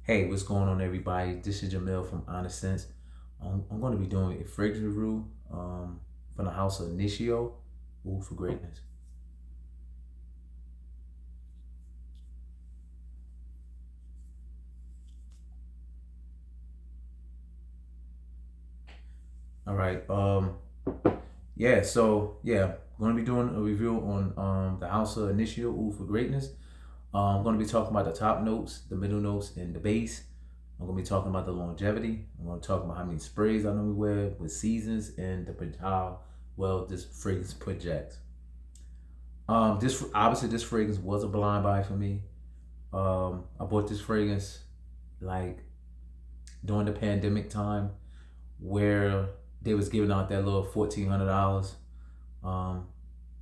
Hey, what's going on, everybody? This is Jamil from Honest Sense. I'm going to be doing a fragrance review from the house of INITIO Oud for Greatness. All right. I'm going to be doing a review on the house of INITIO Oud for Greatness. I'm going to be talking about the top notes, the middle notes, and the base. I'm going to be talking about the longevity. I'm going to talk about how many sprays I normally wear with seasons and how well this fragrance projects. This obviously this fragrance was a blind buy for me. I bought this fragrance like during the pandemic time where they was giving out that little $1,400. Um,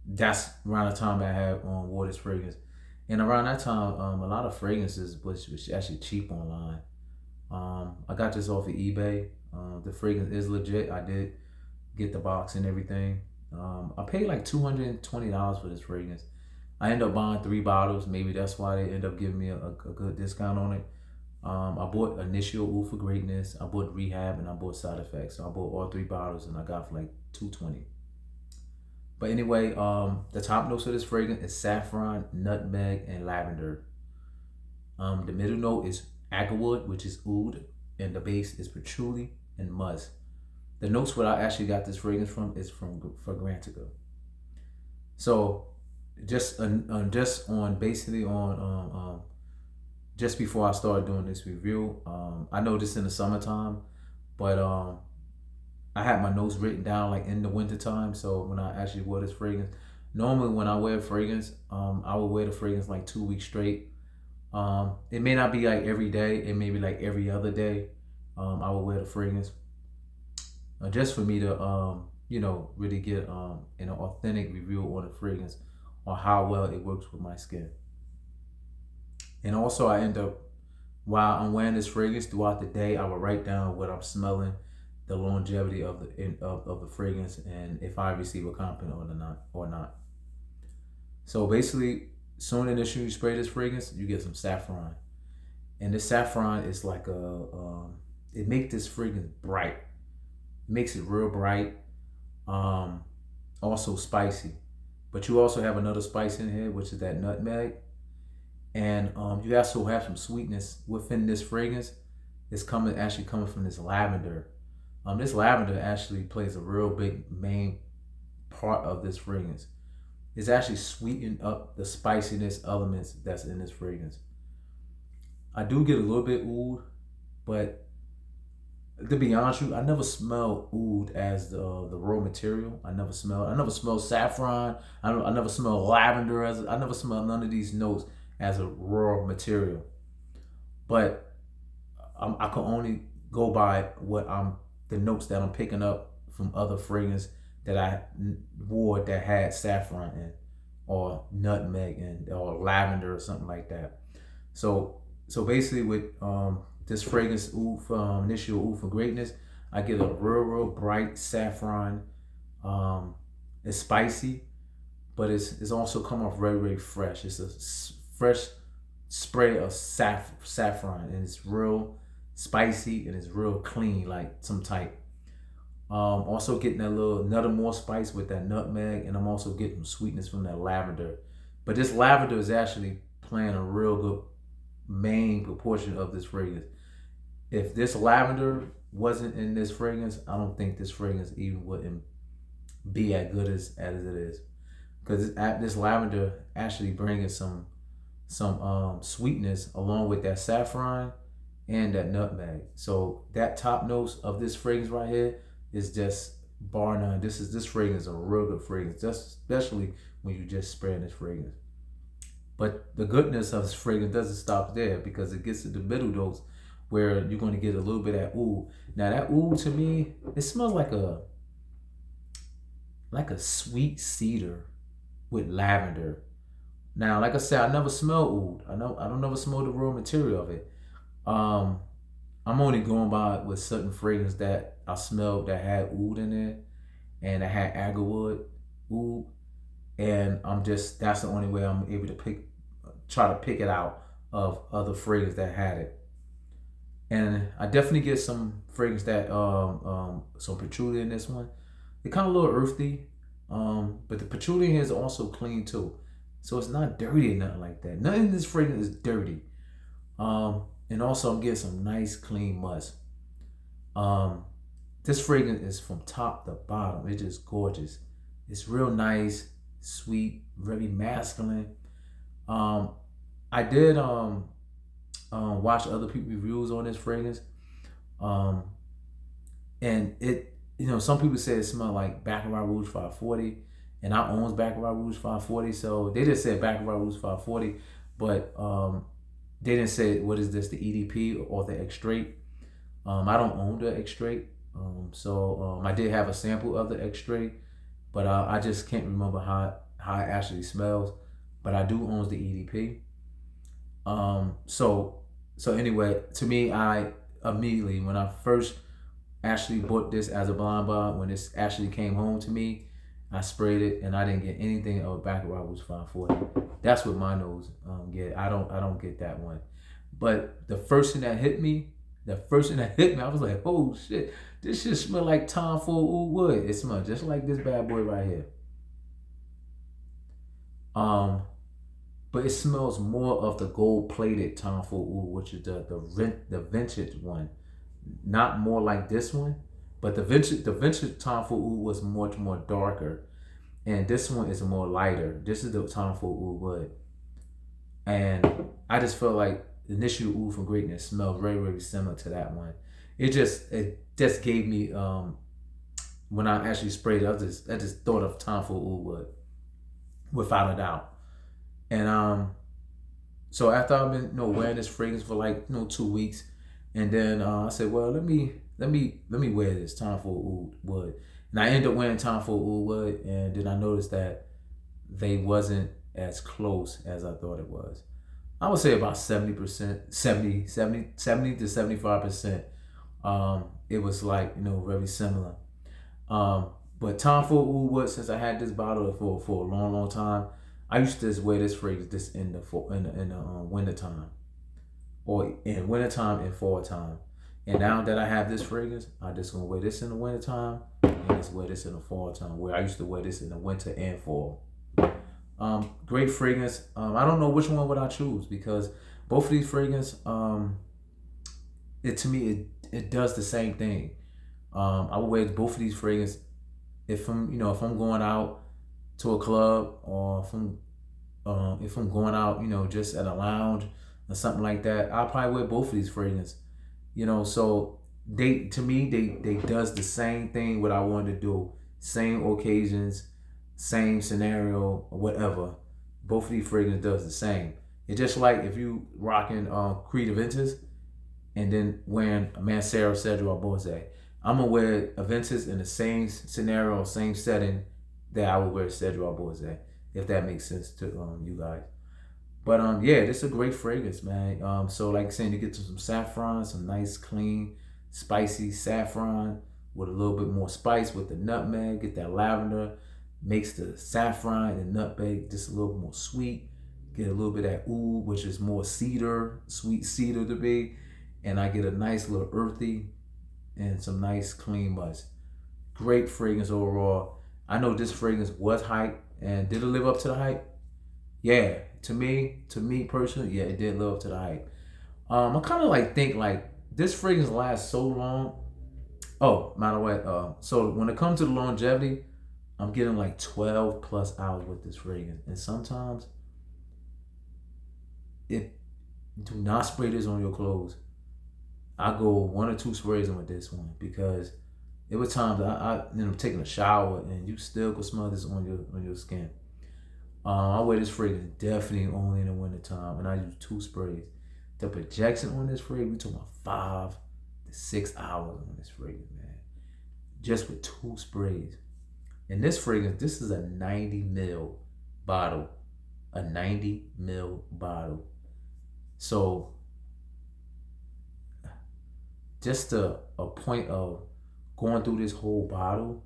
that's around the time I had wore this fragrance, and around that time, a lot of fragrances was actually cheap online. I got this off of eBay. The fragrance is legit. I did get the box and everything. I paid like $220 for this fragrance. I ended up buying 3 bottles. Maybe that's why they end up giving me a good discount on it. I bought INITIO Oud for Greatness. I bought Rehab and I bought Side Effects. So I bought all 3 bottles and I got for like $220. But anyway, the top notes of this fragrance is saffron, nutmeg, and lavender. The middle note is agarwood, which is oud, and the base is patchouli and musk. The notes where I actually got this fragrance from is from Fragrantica. So just on basically on just before I started doing this review, I know this in the summertime, but I had my notes written down like in the wintertime. So when I actually wore this fragrance, normally when I wear fragrance, I would wear the fragrance like 2 weeks straight. It may not be like every day, it may be like every other day. I would wear the fragrance just for me to really get an authentic review on the fragrance or how well it works with my skin. And also, I end up while I'm wearing this fragrance throughout the day, I will write down what I'm smelling, the longevity of of the fragrance, and if I receive a compliment or not. So basically, soon initially you spray this fragrance, you get some saffron, and this saffron is like it makes this fragrance bright, makes it real bright. Um, Also spicy, but you also have another spice in here, which is that nutmeg. And you also have some sweetness within this fragrance. It's actually coming from this lavender. This lavender actually plays a real big main part of this fragrance. It's actually sweetening up the spiciness elements that's in this fragrance. I do get a little bit oud, but to be honest with you, I never smelled oud as the raw material. I never smelled saffron. I never smelled lavender as. I never smelled none of these notes as a raw material. But I can only go by the notes that I'm picking up from other fragrances that I wore that had saffron in, or nutmeg in, or lavender or something like that. So basically with this fragrance Oud from INITIO Oud for Greatness, I get a real bright saffron. It's spicy, but it's also come off very fresh. It's a fresh spray of saffron, and it's real spicy and it's real clean, like some type. Also getting that little another more spice with that nutmeg, and I'm also getting sweetness from that lavender. But this lavender is actually playing a real good main proportion of this fragrance. If this lavender wasn't in this fragrance, I don't think this fragrance even wouldn't be as good as it is, because this lavender actually bringing some sweetness along with that saffron and that nutmeg. So that top notes of this fragrance right here is just bar none. This fragrance is a real good fragrance, just especially when you just spraying this fragrance. But the goodness of this fragrance doesn't stop there, because it gets to the middle notes where you're going to get a little bit of that oud. Now that oud to me, it smells like a sweet cedar with lavender. Now, like I said, I never smell oud. I don't never smell the raw material of it. Um, I'm only going by with certain fragrance that I smelled that had oud in it, and that had agarwood oud, and that's the only way I'm able to try to pick it out of other fragrance that had it. And I definitely get some fragrance that some patchouli in this one. They're kind of a little earthy, but the patchouli here is also clean too, so it's not dirty or nothing like that. Nothing in this fragrance is dirty. And also I'm getting some nice clean musk. Um, this fragrance is from top to bottom. It's just gorgeous. It's real nice, sweet, very masculine. Um, I did watch other people reviews on this fragrance. Um, and it, some people say it smelled like Baccarat Rouge 540, and I owns Baccarat Rouge 540, so they just said Baccarat Rouge 540, but they didn't say what is this, the EDP or the extrait. I don't own the extrait, so I did have a sample of the extrait, but I just can't remember how it actually smells. But I do own the EDP. So anyway, to me, I immediately, when I first actually bought this as a blind buy, when this actually came home to me, I sprayed it and I didn't get anything of Baccarat was 540. That's what my nose get. I don't get that one. But the first thing that hit me, I was like, oh shit, this shit smell like Tom Ford Oud wood. It smells just like this bad boy right here. Um, but it smells more of the gold plated Tom Ford Oud, which is the vintage one. Not more like this one, but the vintage Tom Ford Oud was much more darker, and this one is more lighter. This is the Tom Ford Oud wood, and I just felt like the initial Oud from Greatness smelled very very similar to that one. It just gave me when I actually sprayed it, I just thought of Tom Ford Oud wood without a doubt. And so after I've been wearing this fragrance for like 2 weeks, and then I said, well, let me wear this Tom Ford Oud wood, and I ended up wearing Tom Ford Oud wood, and then I noticed that they wasn't as close as I thought it was. I would say about 70%, 70 to 75%. It was like very similar. Um, but Tom Ford Oud wood, since I had this bottle for a long long time, I used to just wear this fragrance this in the winter time, or in wintertime and fall time. And now that I have this fragrance, I just gonna wear this in the wintertime and just wear this in the fall time. Where I used to wear this in the winter and fall. Great fragrance. I don't know which one would I choose, because both of these fragrance, it to me it does the same thing. I would wear both of these fragrance if I'm going out to a club, or if I'm going out, just at a lounge or something like that. I'll probably wear both of these fragrances. So they to me they does the same thing what I wanted to do, same occasions, same scenario, or whatever. Both of these fragrances does the same. It's just like if you rocking Creed Aventus and then wearing a Mancera Cedro or Bose. I'm gonna wear Aventus in the same scenario, same setting that I would wear Cedro or Bose, if that makes sense to you guys. But yeah, this is a great fragrance, man. So like saying, you get to some saffron, some nice, clean, spicy saffron with a little bit more spice with the nutmeg. Get that lavender, makes the saffron and nutmeg just a little more sweet. Get a little bit of that oud, which is more cedar, sweet cedar to be, and I get a nice little earthy and some nice clean musk. Great fragrance overall. I know this fragrance was hype, and did it live up to the hype? Yeah, to me personally, yeah, it did live up to the hype. I kind of like think like this fragrance lasts so long. Oh, matter what. So when it comes to the longevity, I'm getting like 12 plus hours with this fragrance, and sometimes it do not spray this on your clothes. I go one or two sprays in with this one, because it was times I taking a shower and you still could smell this on your skin. I wear this fragrance definitely only in the wintertime, and I use two sprays. The projection on this fragrance, we talking about 5 to 6 hours on this fragrance, man. Just with two sprays. And this fragrance, this is a 90 ml bottle. A 90 ml bottle. So just a point of going through this whole bottle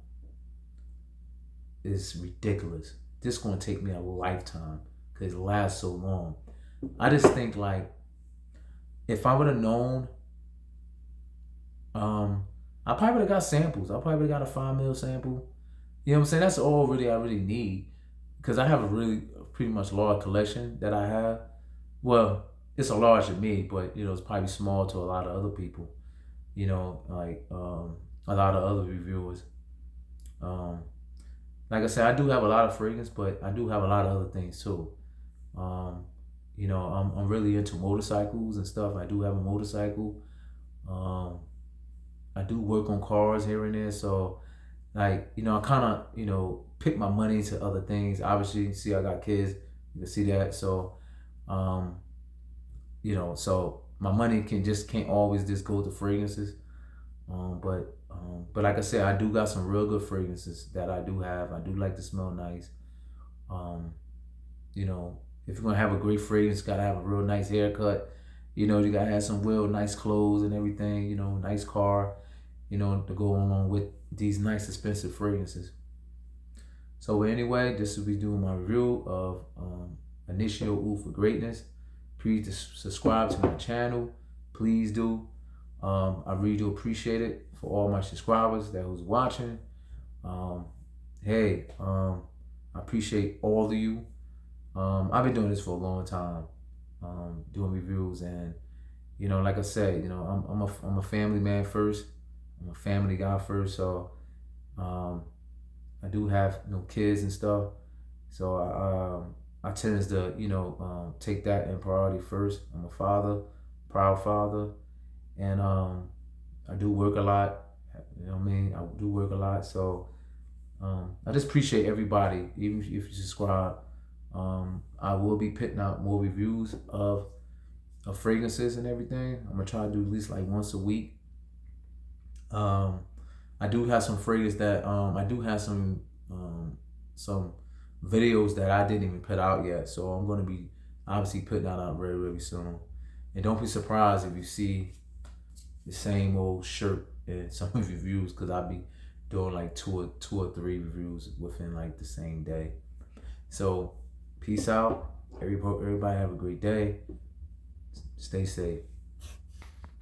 is ridiculous. This is gonna take me a lifetime because it lasts so long. I just think like if I would have known I probably would have got samples. I probably would have got a 5 mil sample. You know what I'm saying? That's all really I really need, because I have a really pretty much large collection that I have. Well, it's a large to me, but it's probably small to a lot of other people. Like a lot of other reviewers. Um, like I said, I do have a lot of fragrance, but I do have a lot of other things too. Um, I'm really into motorcycles and stuff. I do have a motorcycle. Um, I do work on cars here and there, so like I kind of pick my money to other things. Obviously, see, I got kids. You can see that, so um, so my money can't always just go to fragrances. But like I said, I do got some real good fragrances that I do have. I do like to smell nice. Um, you know, if you're gonna have a great fragrance, gotta have a real nice haircut. You gotta have some real nice clothes and everything. Nice car. To go along with these nice expensive fragrances. So anyway, this will be doing my review of INITIO Oud for Greatness. Please subscribe to my channel. Please do. I really do appreciate it for all my subscribers that was watching. Um, hey, I appreciate all of you. I've been doing this for a long time, doing reviews, and like I said, I'm a family man first. I'm a family guy first, so um, I do have kids and stuff. So I tend to take that in priority first. I'm a father, proud father, and I do work a lot. You know what I mean? I do work a lot, so I just appreciate everybody, even if you subscribe. I will be putting out more reviews of fragrances and everything. I'm gonna try to do at least like once a week. I do have some fragrance that I do have some videos that I didn't even put out yet. So I'm gonna be obviously putting that out very, very soon. And don't be surprised if you see the same old shirt in some of the reviews, because I'll be doing like two or three reviews within like the same day. So peace out. Everybody have a great day. Stay safe.